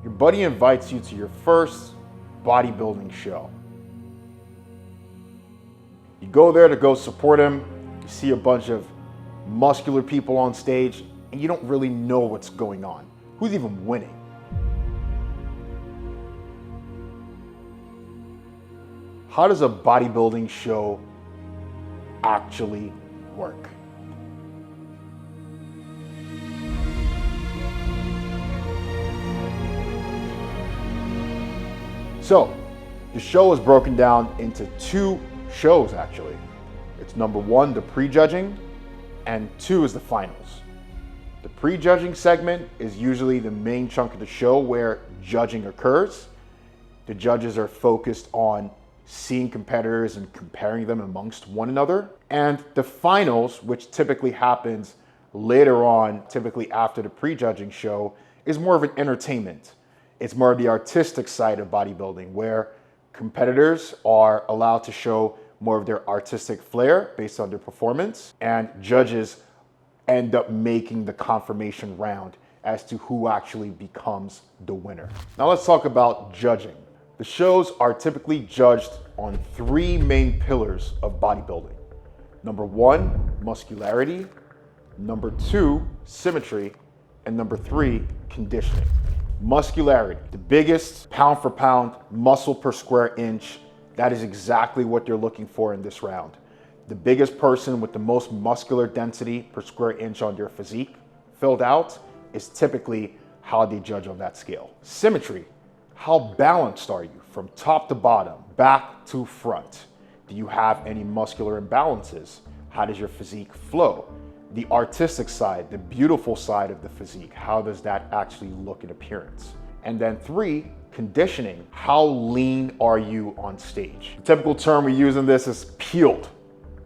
Your buddy invites you to your first bodybuilding show. You go there to go support him. You see a bunch of muscular people on stage, and you don't really know what's going on. Who's even winning? How does a bodybuilding show actually work? So, the show is broken down into two shows actually. It's number one, the pre-judging, and two is the finals. The pre-judging segment is usually the main chunk of the show where judging occurs. The judges are focused on seeing competitors and comparing them amongst one another. And the finals, which typically happens later on, typically after the pre-judging show, is more of an entertainment. It's more of the artistic side of bodybuilding, where competitors are allowed to show more of their artistic flair based on their performance, and judges end up making the confirmation round as to who actually becomes the winner. Now let's talk about judging. The shows are typically judged on three main pillars of bodybuilding. Number one, muscularity. Number two, symmetry. And number three, conditioning. Muscularity, the biggest pound for pound muscle per square inch. That is exactly what you're looking for in this round. The biggest person with the most muscular density per square inch on their physique filled out is typically how they judge on that scale. Symmetry, how balanced are you from top to bottom, back to front? Do you have any muscular imbalances? How does your physique flow? The artistic side, the beautiful side of the physique, how does that actually look in appearance? And then three, conditioning. How lean are you on stage? The typical term we use in this is peeled,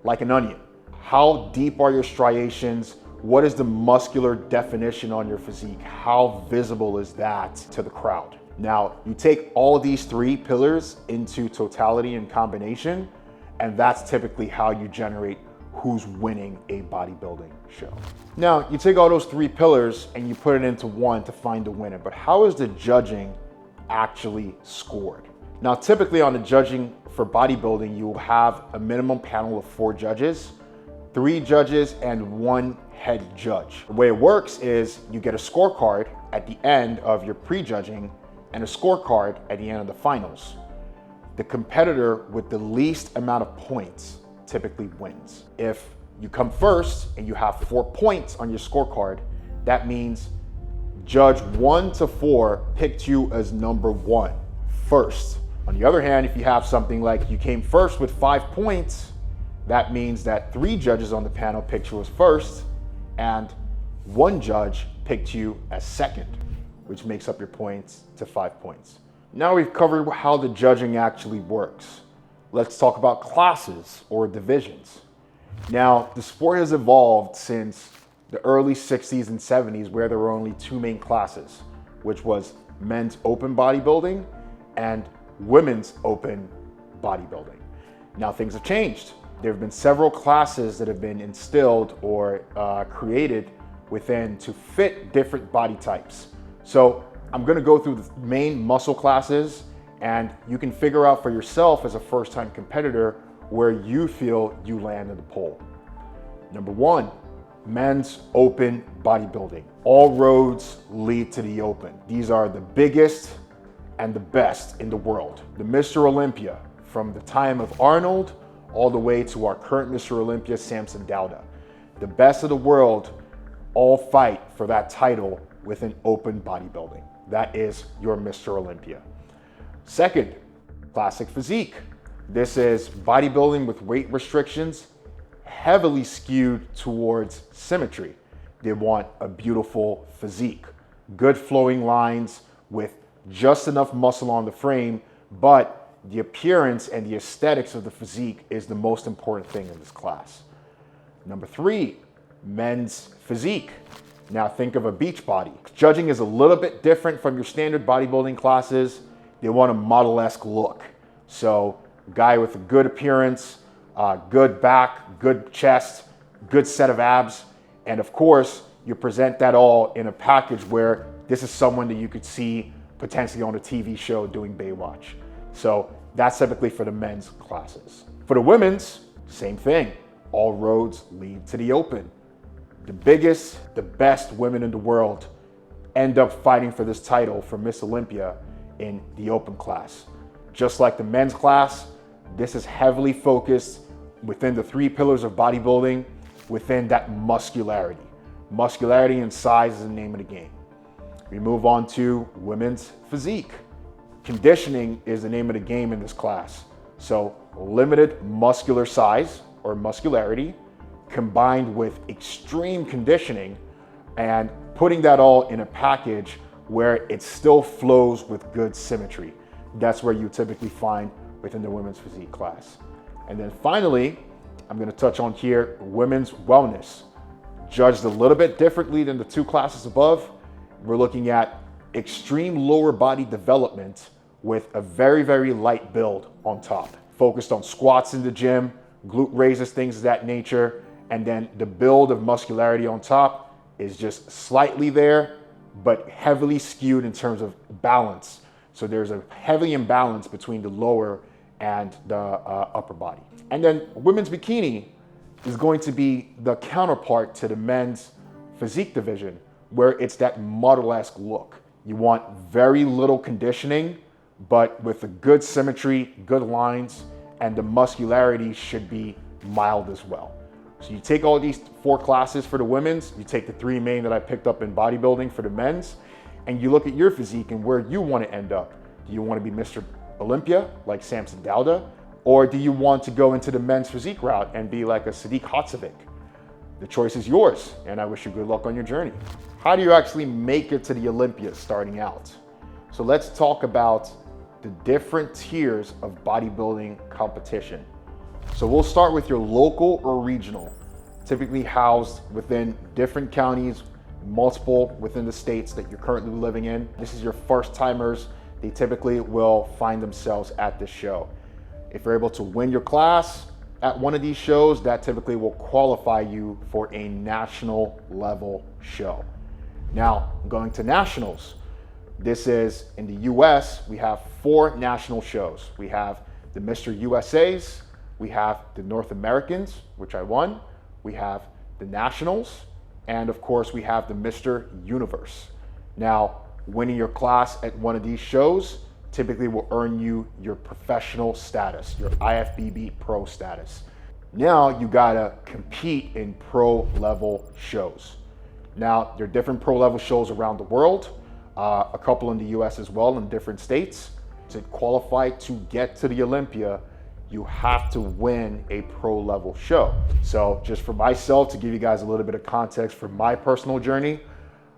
like an onion. How deep are your striations? What is the muscular definition on your physique? How visible is that to the crowd? Now, you take all these three pillars into totality and combination, and that's typically how you generate who's winning a bodybuilding show. Now, you take all those three pillars and you put it into one to find the winner, but how is the judging actually scored? Now, typically on the judging for bodybuilding, you will have a minimum panel of 4 judges, 3 judges, and 1 head judge. The way it works is you get a scorecard at the end of your pre-judging and a scorecard at the end of the finals. The competitor with the least amount of points typically wins. If you come first and you have 4 points on your scorecard, that means judge 1 to 4 picked you as number 1 first. On the other hand, if you have something like you came first with 5 points, that means that 3 judges on the panel picked you as first and 1 judge picked you as second, which makes up your points to 5 points. Now we've covered how the judging actually works. Let's talk about classes or divisions. Now, the sport has evolved since the early 60s and 70s, where there were only 2 main classes, which was men's open bodybuilding and women's open bodybuilding. Now things have changed. There have been several classes that have been instilled or created within to fit different body types. So I'm gonna go through the main muscle classes, and you can figure out for yourself as a first-time competitor where you feel you land in the poll. Number 1, men's open bodybuilding. All roads lead to the open. These are the biggest and the best in the world. The Mr. Olympia, from the time of Arnold all the way to our current Mr. Olympia, Samson Dauda. The best of the world all fight for that title within open bodybuilding. That is your Mr. Olympia. Second, classic physique. This is bodybuilding with weight restrictions, heavily skewed towards symmetry. They want a beautiful physique, good flowing lines with just enough muscle on the frame, but the appearance and the aesthetics of the physique is the most important thing in this class. Number 3, men's physique. Now think of a beach body. Judging is a little bit different from your standard bodybuilding classes. They want a model-esque look. So a guy with a good appearance, good back, good chest, good set of abs. And of course, you present that all in a package where this is someone that you could see potentially on a TV show doing Baywatch. So that's typically for the men's classes. For the women's, same thing. All roads lead to the open. The biggest, the best women in the world end up fighting for this title for Miss Olympia in the open class. Just like the men's class, this is heavily focused within the 3 pillars of bodybuilding, within that muscularity. Muscularity and size is the name of the game. We move on to women's physique. Conditioning is the name of the game in this class. So limited muscular size or muscularity combined with extreme conditioning and putting that all in a package where it still flows with good symmetry. That's where you typically find within the women's physique class. And then finally, I'm going to touch on here women's wellness. Judged a little bit differently than the 2 classes above. We're looking at extreme lower body development with a very, very light build on top. Focused on squats in the gym, glute raises, things of that nature. And then the build of muscularity on top is just slightly there, but heavily skewed in terms of balance. So there's a heavy imbalance between the lower and the upper body. And then women's bikini is going to be the counterpart to the men's physique division, where it's that model-esque look. You want very little conditioning, but with a good symmetry, good lines, and the muscularity should be mild as well. So you take all these 4 classes for the women's, you take the 3 main that I picked up in bodybuilding for the men's, and you look at your physique and where you want to end up. Do you want to be Mr. Olympia, like Samson Dauda? Or do you want to go into the men's physique route and be like a Sadiq Hatzovic? The choice is yours, and I wish you good luck on your journey. How do you actually make it to the Olympia starting out? So let's talk about the different tiers of bodybuilding competition. So we'll start with your local or regional, typically housed within different counties, multiple within the states that you're currently living in. This is your first timers. They typically will find themselves at this show. If you're able to win your class at one of these shows, that typically will qualify you for a national level show. Now, going to nationals, this is in the US, we have 4 national shows. We have the Mr. USA's, we have the North Americans, which I won, we have the nationals, and of course we have the Mr. Universe. Now, winning your class at one of these shows typically will earn you your professional status, your IFBB Pro status. Now you gotta compete in pro level shows. Now there are different pro level shows around the world, a couple in the US as well in different states. To qualify to get to the Olympia, you have to win a pro level show. So just for myself, to give you guys a little bit of context for my personal journey,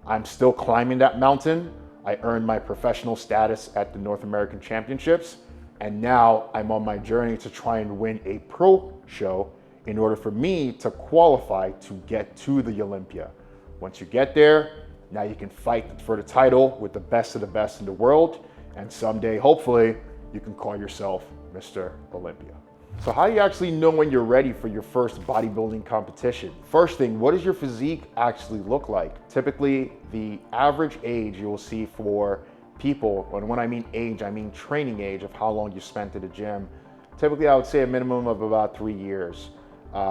I'm still climbing that mountain. I earned my professional status at the North American Championships, and now I'm on my journey to try and win a pro show in order for me to qualify to get to the Olympia. Once you get there, now you can fight for the title with the best of the best in the world, and someday, hopefully, you can call yourself Mr. Olympia. So how do you actually know when you're ready for your first bodybuilding competition? First thing, what does your physique actually look like? Typically, the average age you'll see for people, and when I mean age, I mean training age of how long you spent at the gym. Typically, I would say a minimum of about 3 years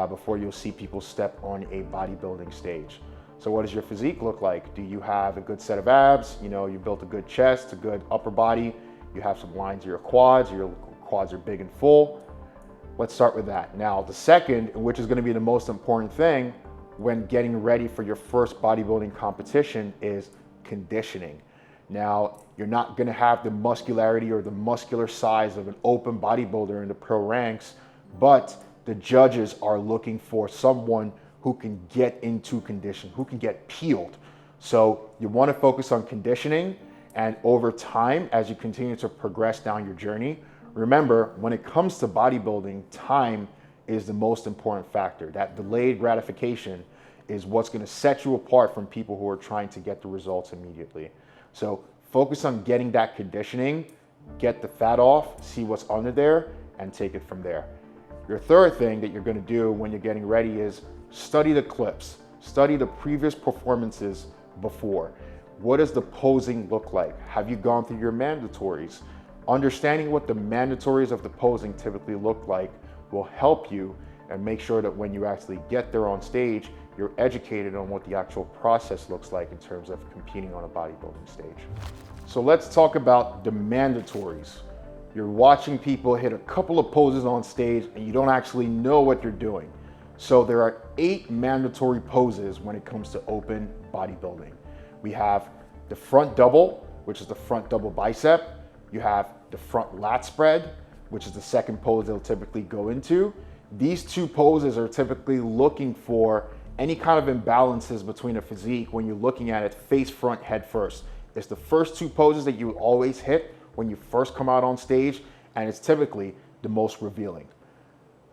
before you'll see people step on a bodybuilding stage. So what does your physique look like? Do you have a good set of abs? You know, you built a good chest, a good upper body. You have some lines of your quads are big and full. Let's start with that. Now, the second, which is going to be the most important thing when getting ready for your first bodybuilding competition, is conditioning. Now, you're not going to have the muscularity or the muscular size of an open bodybuilder in the pro ranks, but the judges are looking for someone who can get into condition, who can get peeled. So you want to focus on conditioning, and over time, as you continue to progress down your journey, remember, when it comes to bodybuilding, time is the most important factor. That delayed gratification is what's going to set you apart from people who are trying to get the results immediately. So focus on getting that conditioning, get the fat off, see what's under there, and take it from there. Your third thing that you're going to do when you're getting ready is study the clips. Study the previous performances before. What does the posing look like? Have you gone through your mandatories? Understanding what the mandatories of the posing typically look like will help you and make sure that when you actually get there on stage, you're educated on what the actual process looks like in terms of competing on a bodybuilding stage. So let's talk about the mandatories. You're watching people hit a couple of poses on stage and you don't actually know what you're doing. So there are 8 mandatory poses when it comes to open bodybuilding. We have the front double, which is the front double bicep. You have the front lat spread, which is the second pose they'll typically go into. These 2 poses are typically looking for any kind of imbalances between a physique when you're looking at it face front, head first. It's the first 2 poses that you always hit when you first come out on stage, and it's typically the most revealing.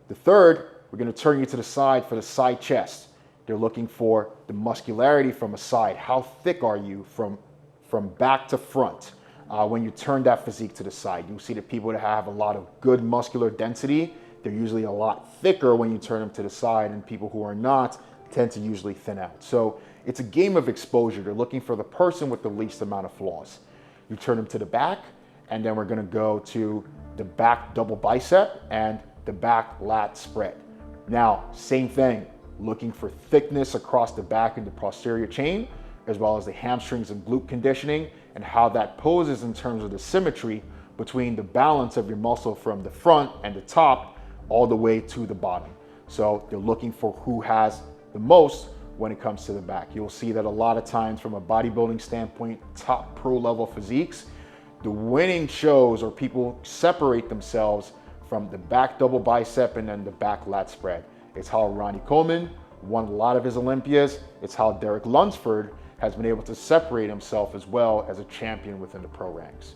The third, we're gonna turn you to the side for the side chest. They're looking for the muscularity from a side. How thick are you from back to front when you turn that physique to the side? You'll see that people that have a lot of good muscular density, they're usually a lot thicker when you turn them to the side, and people who are not tend to usually thin out. So it's a game of exposure. They're looking for the person with the least amount of flaws. You turn them to the back, and then we're gonna go to the back double bicep and the back lat spread. Now, same thing, looking for thickness across the back and the posterior chain, as well as the hamstrings and glute conditioning, and how that poses in terms of the symmetry between the balance of your muscle from the front and the top all the way to the bottom. So they're looking for who has the most when it comes to the back. You'll see that a lot of times from a bodybuilding standpoint, top pro level physiques, the winning shows or people separate themselves from the back double bicep and then the back lat spread. It's how Ronnie Coleman won a lot of his Olympias. It's how Derek Lunsford has been able to separate himself as well as a champion within the pro ranks.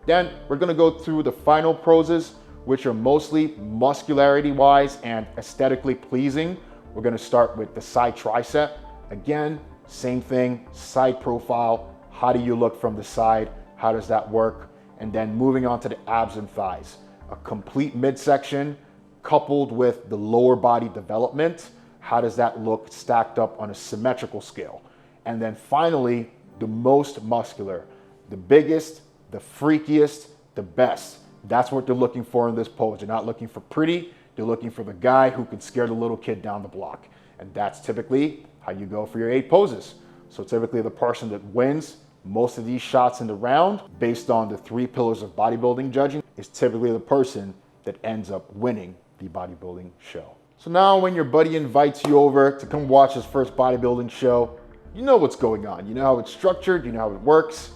Then we're gonna go through the final poses, which are mostly muscularity wise and aesthetically pleasing. We're gonna start with the side tricep. Again, same thing, side profile. How do you look from the side? How does that work? And then moving on to the abs and thighs. A complete midsection coupled with the lower body development. How does that look stacked up on a symmetrical scale? And then finally, the most muscular, the biggest, the freakiest, the best. That's what they're looking for in this pose. They're not looking for pretty, they're looking for the guy who can scare the little kid down the block. And that's typically how you go for your 8 poses. So typically the person that wins most of these shots in the round, based on the 3 pillars of bodybuilding judging, is typically the person that ends up winning the bodybuilding show. So now when your buddy invites you over to come watch his first bodybuilding show, you know what's going on. You know how it's structured, you know how it works.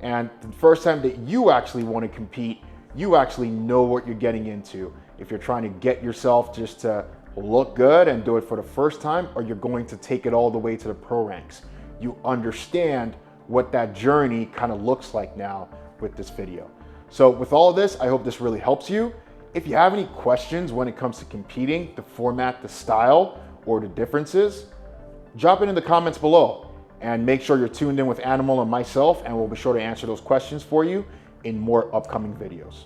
And the first time that you actually want to compete, you actually know what you're getting into. If you're trying to get yourself just to look good and do it for the first time, or you're going to take it all the way to the pro ranks. You understand what that journey kind of looks like now with this video. So with all of this, I hope this really helps you. If you have any questions when it comes to competing, the format, the style, or the differences, drop it in the comments below and make sure you're tuned in with Animal and myself, and we'll be sure to answer those questions for you in more upcoming videos.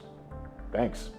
Thanks.